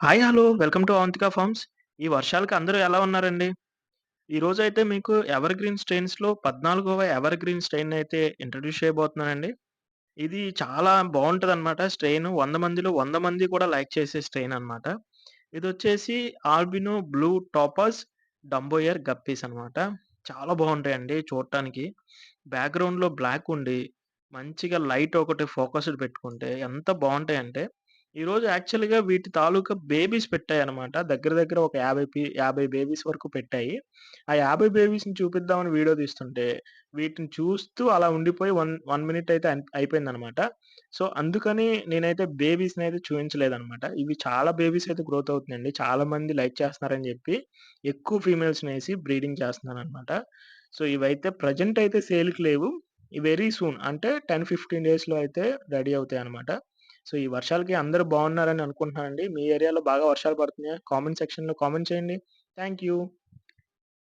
Hi! Hello! Welcome to Avantika farms. ఈ వర్షాలకి అందరూ ఎలా ఉన్నారండి? ఈరోజైతే మీకు ఎవర్ గ్రీన్ స్ట్రెయిన్స్‌లో 14వ ఎవర్ గ్రీన్ స్ట్రెయిన్‌నయితే ఇంట్రొడ్యూస్ చేయబోతున్నానండి. ఇది చాలా బావుంటదనమాట స్ట్రెయిన్. 100 మందిలో 100 మంది కూడా లైక్ చేసే స్ట్రెయిన్ అనమాట. ఇదొచ్చేసి ఆల్బినో బ్లూ టోపాజ్ డంబోయర్ గప్పీస్ అనమాట. చాలా బావుంటాయండి చూడటానికి. బ్యాక్‌గ్రౌండ్‌లో బ్లాక్ ఉండి, మంచిగా లైట్ ఒకటి ఫోకస్‌డ్ పెట్టుకుంటే ఎంత బావుంటాయంటే, ఈరోజు యాక్చువల్‌గా వీటి తాలూకా బేబీస్ పెట్టాయన్నమాట. దగ్గర దగ్గర ఒక 50 బేబీస్ వరకు పెట్టాయి. ఆ 50 బేబీస్‌ని చూపిద్దామని వీడియో తీస్తుంటే, వీటిని చూస్తూ అలా ఉండిపోయి 1 మినిట్ అయితే అయిపోయిందనమాట. సో, అందుకని నేనైతే బేబీస్‌నైతే చూయించలేదనమాట. ఇవి చాలా బేబీస్ అయితే గ్రోత్ అవుతున్నాయండి. చాలా మంది లైక్ చేస్తున్నారని జెప్పి, ఎక్కువ ఫీమేల్స్‌నేసి బ్రీడింగ్ చేస్తున్నాననమాట. సో, ఇవైతే ప్రెజెంట్ అయితే సేల్‌కి లేవు. వెరీ సూన్ అంటే 10, 15 డేస్‌లో అయితే రెడీ అవుతాయన్నమాట. సో, ఈ వర్షాలకి అందరూ బాగున్నారని అనుకుంటున్నానండి. మీ ఏరియాలో బాగా వర్షాలు పడుతున్నాయా? కామెంట్ సెక్షన్‌లో కామెంట్ చేయండి. Thank you.